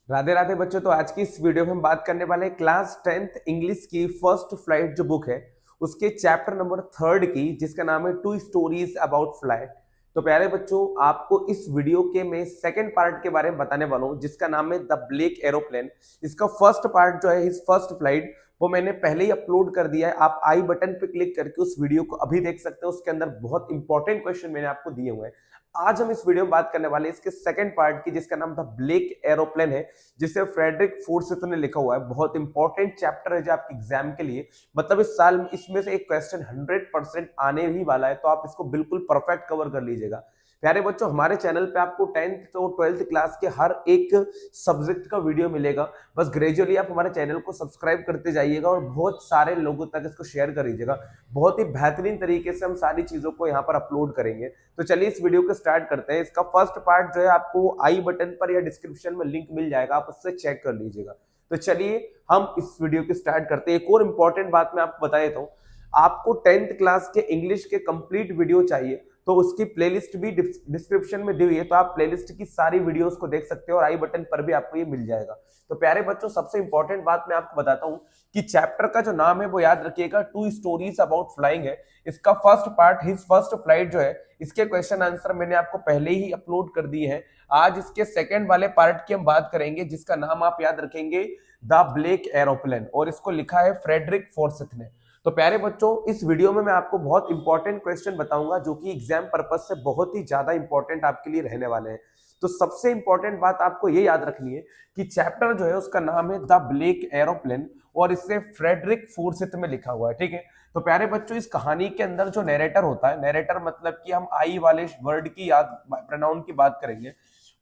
राधे राधे बच्चों। तो आज की इस वीडियो में हम बात करने वाले हैं क्लास 10th इंग्लिश की फर्स्ट फ्लाइट जो बुक है उसके चैप्टर नंबर 3 की, जिसका नाम है टू स्टोरीज अबाउट फ्लाइट। तो प्यारे बच्चों, आपको इस वीडियो के मैं सेकंड पार्ट के बारे में बताने वाला हूं, जिसका नाम है द ब्लैक एरोप्लेन। इसका फर्स्ट पार्ट जो है, हिज फर्स्ट फ्लाइट, वो मैंने पहले ही अपलोड कर दिया है। आप आई बटन पे क्लिक करके उस वीडियो को अभी देख सकते हो। उसके अंदर बहुत इंपॉर्टेंट क्वेश्चन मैंने आपको दिए हुए हैं। आज हम इस वीडियो में बात करने वाले हैं इसके सेकंड पार्ट की, जिसका नाम द ब्लैक एरोप्लेन है, जिसे फ्रेडरिक फोर्सिथ ने लिखा हुआ है। बहुत इंपॉर्टेंट चैप्टर है जो आपके एग्जाम के लिए, मतलब इस साल इसमें से एक क्वेश्चन 100% आने ही वाला है, तो आप इसको बिल्कुल परफेक्ट कवर कर लीजिएगा। प्यारे बच्चों, हमारे चैनल पे आपको 10th और 12th क्लास के हर एक सब्जेक्ट का वीडियो मिलेगा। बस ग्रेजुअली आप हमारे चैनल को सब्सक्राइब करते जाइएगा और बहुत सारे लोगों तक इसको शेयर कर दीजिएगा। बहुत ही बेहतरीन तरीके से हम सारी चीजों को यहाँ पर अपलोड करेंगे। तो चलिए इस वीडियो को स्टार्ट करते हैं। इसका फर्स्ट पार्ट जो है आपको आई बटन पर या डिस्क्रिप्शन में लिंक मिल जाएगा, आप उससे चेक कर लीजिएगा। तो चलिए हम इस वीडियो को स्टार्ट करते हैं। एक और इंपॉर्टेंट बात मैं आपको बता देता हूँ, आपको 10th क्लास के इंग्लिश के कंप्लीट वीडियो चाहिए तो उसकी प्लेलिस्ट भी डिस्क्रिप्शन में दी हुई है, तो आप प्लेलिस्ट की सारी वीडियोस को देख सकते हो और आई बटन पर भी आपको ये मिल जाएगा। तो प्यारे बच्चों, सबसे इंपॉर्टेंट बात मैं आपको बताता हूँ कि चैप्टर का जो नाम है वो याद रखिएगा, टू स्टोरीज अबाउट फ्लाइंग है। इसका first part, his first flight जो है, इसके क्वेश्चन आंसर मैंने आपको पहले ही अपलोड कर दिए हैं। आज इसके सेकंड वाले पार्ट की हम बात करेंगे, जिसका नाम आप याद रखेंगे द ब्लैक एरोप्लेन, और इसको लिखा है फ्रेडरिक फोर्सिथ ने। तो प्यारे बच्चों, इस वीडियो में मैं आपको बहुत इंपॉर्टेंट क्वेश्चन बताऊंगा जो कि एग्जाम पर्पज से बहुत ही ज्यादा इंपॉर्टेंट आपके लिए रहने वाले हैं। तो सबसे इंपॉर्टेंट बात आपको ये याद रखनी है कि चैप्टर जो है उसका नाम है द ब्लैक एरोप्लेन और इसे फ्रेडरिक फोर्सिथ में लिखा हुआ है। ठीक है। तो प्यारे बच्चों, इस कहानी के अंदर जो नरेटर होता है, नरेटर मतलब कि हम आई वाले वर्ड की याद प्रोनाउन की बात करेंगे,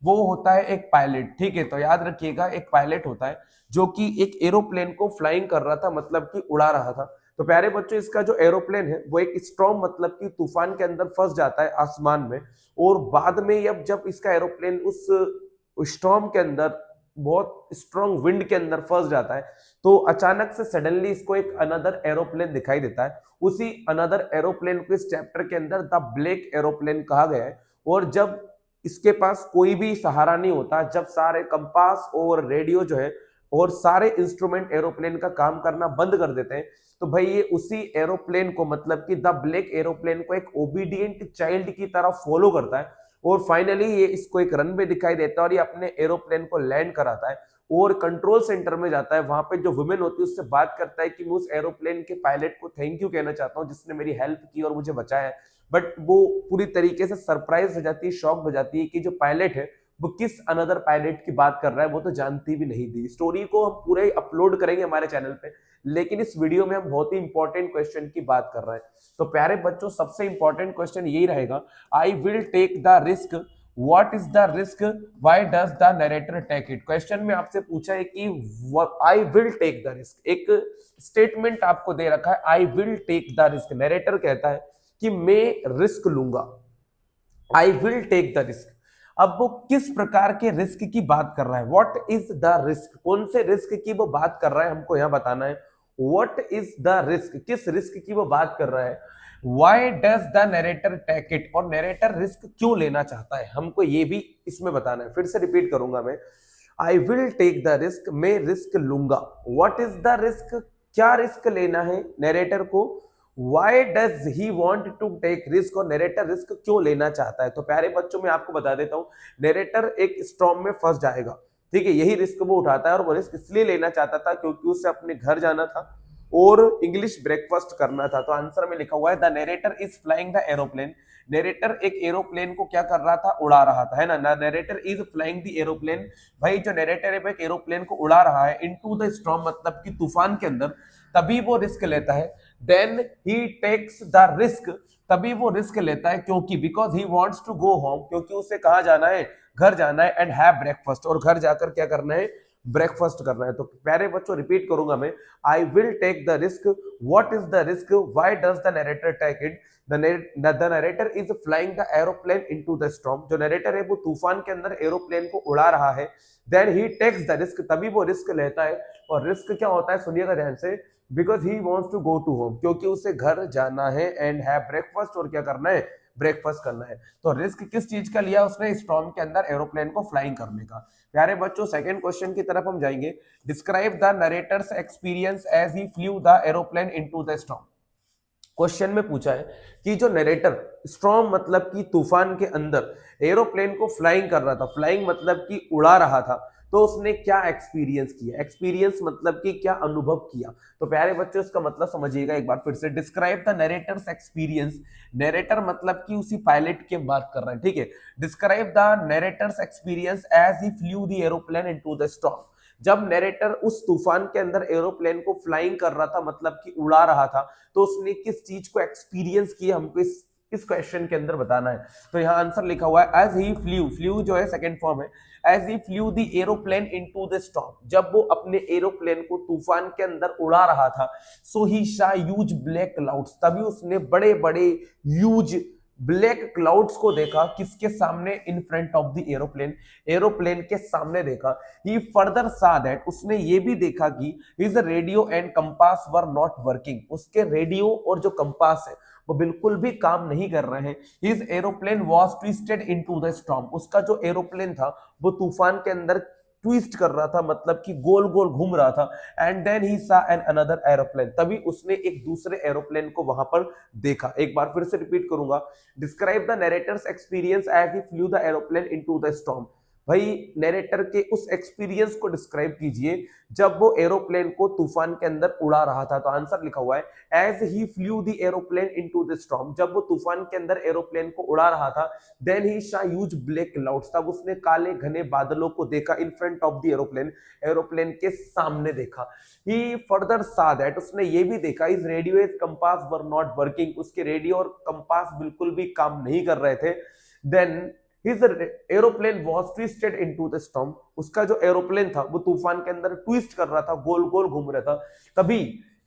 वो होता है एक पायलट। ठीक है। तो याद रखिएगा, एक पायलट होता है जो कि एक एरोप्लेन को फ्लाइंग कर रहा था, मतलब कि उड़ा रहा था। तो प्यारे बच्चों, इसका जो एरोप्लेन है वो एक स्टॉर्म मतलब कि तूफान के अंदर फंस जाता है आसमान में, और बाद में जब इसका एरोप्लेन उस स्टॉर्म के अंदर बहुत स्ट्रॉन्ग विंड के अंदर फंस जाता है, तो अचानक से सडनली इसको एक अनदर एरोप्लेन दिखाई देता है। उसी अनदर एरोप्लेन को इस चैप्टर के अंदर द ब्लैक एरोप्लेन कहा गया है। और जब इसके पास कोई भी सहारा नहीं होता, जब सारे कंपास और रेडियो जो है और सारे इंस्ट्रूमेंट एरोप्लेन का काम करना बंद कर देते हैं, तो भाई ये उसी एरोप्लेन को, मतलब कि द ब्लैक एरोप्लेन को एक ओबीडिएंट चाइल्ड की तरह फॉलो करता है, और फाइनली ये इसको एक रनवे दिखाई देता है और ये अपने एरोप्लेन को लैंड कराता है और कंट्रोल सेंटर में जाता है। वहां पे जो वुमेन होती है उससे बात करता है कि मैं उस एरोप्लेन के पायलट को थैंक यू कहना चाहता हूँ जिसने मेरी हेल्प की और मुझे बचाया है। बट वो पूरी तरीके से सरप्राइज हो जाती है, शॉक हो जाती है कि जो पायलट है वो किस अनदर पायलट की बात कर रहा है, वो तो जानती भी नहीं थी। स्टोरी को हम पूरे अपलोड करेंगे हमारे चैनल पे, लेकिन इस वीडियो में हम बहुत ही इंपॉर्टेंट क्वेश्चन की बात कर रहे हैं। तो प्यारे बच्चों, सबसे इंपॉर्टेंट क्वेश्चन यही रहेगा, I will take the risk, what is the risk, why does the narrator take it. Question में आपसे पूछा है कि I will take the risk, एक स्टेटमेंट आपको दे रखा है, I will take the risk. Narrator कहता है कि मैं रिस्क लूंगा, I will take the risk. अब वो किस प्रकार के रिस्क की बात कर रहा है, व्हाट इज द रिस्क, कौन से रिस्क की वो बात कर रहा है, हमको यहां बताना है। व्हाट इज द रिस्क, किस रिस्क की वो बात कर रहा है। Why does the narrator take it, और नरेटर रिस्क क्यों लेना चाहता है, हमको ये भी इसमें बताना है। फिर से रिपीट करूंगा मैं, I will take the risk, मैं रिस्क लूंगा। व्हाट इज द रिस्क, क्या रिस्क लेना है नरेटर को। Why does he want to take risk, और नरेटर रिस्क क्यों लेना चाहता है। तो प्यारे बच्चों, मैं आपको बता देता हूँ, नरेटर एक स्टॉर्म में फंस जाएगा। ठीक है, यही रिस्क वो उठाता है, और वो रिस्क इसलिए लेना चाहता था क्योंकि उसे अपने घर जाना था और इंग्लिश ब्रेकफास्ट करना था। तो आंसर में लिखा हुआ है the narrator is flying the aeroplane. Narrator एक एरोप्लेन को क्या कर रहा था, उड़ा रहा था, है ना। Narrator is flying the aeroplane, भाई जो नरेटर है वो एक एरोप्लेन को उड़ा रहा है इनटू द स्टॉर्म, मतलब कि तूफान के अंदर, तभी वो रिस्क लेता है। Then he takes the risk, तभी वो रिस्क लेता है क्योंकि because he wants to go home, क्योंकि उसे कहाँ जाना है, घर जाना है, एंड हैव ब्रेकफास्ट, और घर जाकर क्या करना है, ब्रेकफास्ट करना है। तो प्यारे बच्चों, रिपीट करूंगा मैं, I will take the risk, what is the risk, why does the narrator take it. The narrator is flying the aeroplane into the storm, जो नरेटर है वो तूफान के अंदर एरोप्लेन को उड़ा रहा है। Then he takes the risk, तभी वो रिस्क लेता है। और रिस्क क्या होता है, सुनिएगा ध्यान से, because he wants to go to home, क्योंकि उसे घर जाना है, एंड हैव ब्रेकफास्ट, और क्या करना है, ब्रेकफास्ट करना है। तो रिस्क किस चीज का लिया उसने, स्टॉर्म के अंदर एरोप्लेन को फ्लाइंग करने का। प्यारे बच्चों सेकंड क्वेश्चन की तरफ हम जाएंगे। Describe the narrator's experience as he flew the aeroplane into the storm. Question में पूछा है कि जो नरेटर स्टॉर्म मतलब कि तूफान के अंदर एरोप्लेन को फ्लाइंग कर रहा था, फ्लाइंग मतलब कि उड़ा रहा था, तो उसने क्या एक्सपीरियंस किया, एक्सपीरियंस मतलब कि क्या अनुभव किया। तो प्यारे बच्चों इसका मतलब समझिएगा एक बार फिर से। Describe the narrator's experience, narrator मतलब कि उसी पायलट की बात कर रहे हैं, ठीक है। Describe the narrator's experience as he flew the aeroplane into the storm. जब नरेटर उस तूफान के अंदर एरोप्लेन को फ्लाइंग कर रहा था मतलब कि उड़ा रहा था, तो उसने किस चीज को एक्सपीरियंस किया हमको इस क्वेश्चन के अंदर बताना है। तो यहाँ आंसर लिखा हुआ है एज ही फ्लू, फ्लू जो है सेकंड फॉर्म है, as he flew the aeroplane into the storm. जब वो अपने एरोप्लेन को तूफान के अंदर उड़ा रहा था, सो ही शा यूज ब्लैक क्लाउड्स, तभी उसने बड़े बड़े यूज ब्लैक क्लाउड्स को देखा। किसके सामने? In front of the aeroplane, aeroplane के सामने देखा। ही फर्दर सा दैट, उसने ये भी देखा कि his radio and compass were not working, उसके रेडियो और जो कंपास है वो बिल्कुल भी काम नहीं कर रहे हैं। His aeroplane was twisted into the storm, उसका जो एरोप्लेन था वो तूफान के अंदर ट्विस्ट कर रहा था, मतलब कि गोल गोल घूम रहा था। एंड देन ही सा एन अनदर एरोप्लेन, तभी उसने एक दूसरे एरोप्लेन को वहां पर देखा। एक बार फिर से रिपीट करूंगा। Describe the narrator's experience as he flew the aeroplane into the storm. भाई नरेटर के उस एक्सपीरियंस को डिस्क्राइब कीजिए जब वो एरोप्लेन को तूफान के अंदर उड़ा रहा था। तो आंसर लिखा हुआ है as he flew the aeroplane into the storm. जब वो तूफान के अंदर एरोप्लेन को उड़ा रहा था, देन ही शा यूज ब्लैक क्लाउड्स, तब उसने काले घने बादलों को देखा। In front of the aeroplane, aeroplane के सामने देखा। ही फर्दर सा दैट, उसने ये भी देखा is radio is compass were not working, उसके रेडियो और कंपास बिल्कुल भी काम नहीं कर रहे थे। Then his aeroplane was twisted into the storm, उसका जो एरोप्लेन था वो तूफान के अंदर ट्विस्ट कर रहा था, गोल गोल घूम रहा था। तभी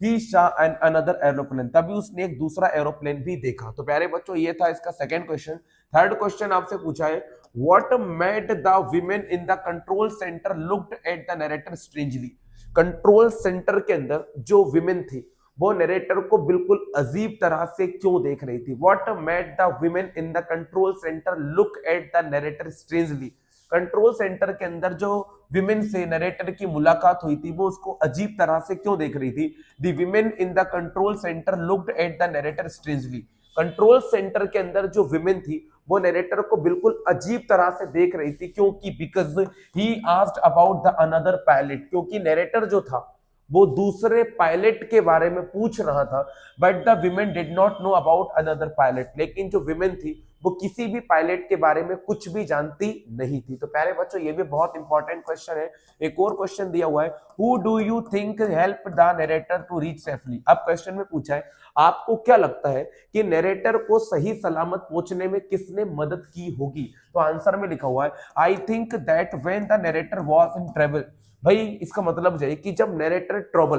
ही शा एन अनदर एरोप्लेन, तभी उसने एक दूसरा एरोप्लेन भी देखा। तो प्यारे बच्चों ये था इसका सेकंड क्वेश्चन। थर्ड क्वेश्चन आपसे पूछा है what made the women in the control centre looked at the narrator strangely. Control centre के अंदर जो विमेन थी वो नरेटर को बिल्कुल अजीब तरह से क्यों देख रही थी। What made the women in the control centre look at the narrator strangely. Control centre के अंदर जो विमेन से नरेटर की मुलाकात हुई थी वो उसको अजीब तरह से क्यों देख रही थी। The women in the control centre looked at the narrator strangely. Control centre के अंदर जो विमेन थी वो नरेटर को बिल्कुल अजीब तरह से देख रही थी, क्योंकि because he asked about the another pilot, क्योंकि नरेटर जो था वो दूसरे पायलट के बारे में पूछ रहा था। But the women did not know about another pilot, लेकिन जो विमेन थी वो किसी भी पायलट के बारे में कुछ भी जानती नहीं थी। तो प्यारे बच्चों ये भी बहुत इंपॉर्टेंट क्वेश्चन है। एक और क्वेश्चन दिया हुआ है who do you think help the narrator to reach safely. अब क्वेश्चन में पूछा है आपको क्या लगता है कि नरेटर को सही सलामत पहुंचने में किसने मदद की होगी। तो आंसर में लिखा हुआ है I think that when the narrator was in trouble. भाई इसका मतलब है कि जब नरेटर ट्रबल,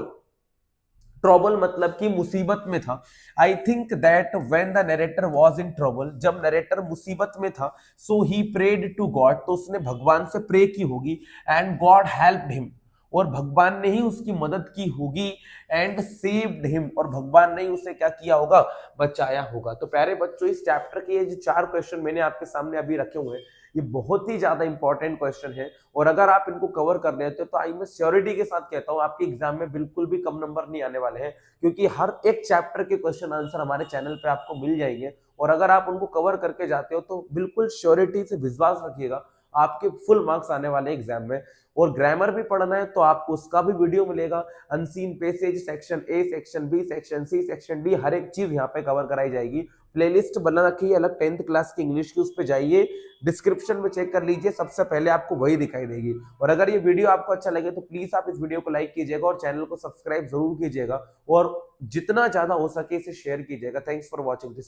ट्रबल मतलब कि मुसीबत में था। I think that when the narrator was in trouble, जब नरेटर मुसीबत में था, सो ही प्रेड टू गॉड, तो उसने भगवान से प्रे की होगी। एंड गॉड हेल्प्ड हिम, और भगवान ने ही उसकी मदद की होगी। एंड सेव्ड हिम, और भगवान ने ही उसे क्या किया होगा, बचाया होगा। तो प्यारे बच्चों इस चैप्टर के ये जो 4 क्वेश्चन मैंने आपके सामने अभी रखे हुए हैं ये बहुत ही ज्यादा इंपॉर्टेंट क्वेश्चन है, और अगर आप इनको कवर कर लेते हो तो आई मैं श्योरिटी के साथ कहता हूं आपके एग्जाम में बिल्कुल भी कम नंबर नहीं आने वाले हैं, क्योंकि हर एक चैप्टर के क्वेश्चन आंसर हमारे चैनल पे आपको मिल जाएंगे। और अगर आप उनको कवर करके जाते हो तो बिल्कुल श्योरिटी से विश्वास रखिएगा आपके फुल मार्क्स आने वाले एग्जाम में। और ग्रामर भी पढ़ना है तो आपको उसका भी वीडियो मिलेगा। Unseen passage, section A, section B, section C, section D, हर एक चीज यहाँ पे कवर कराई जाएगी। प्लेलिस्ट बना रखी है अलग 10th क्लास की इंग्लिश की, उस पर जाइए, डिस्क्रिप्शन में चेक कर लीजिए, सबसे पहले आपको वही दिखाई देगी। और अगर ये वीडियो आपको अच्छा लगे तो प्लीज आप इस वीडियो को लाइक कीजिएगा और चैनल को सब्सक्राइब जरूर कीजिएगा, और जितना ज्यादा हो सके इसे शेयर कीजिएगा। Thanks for watching this.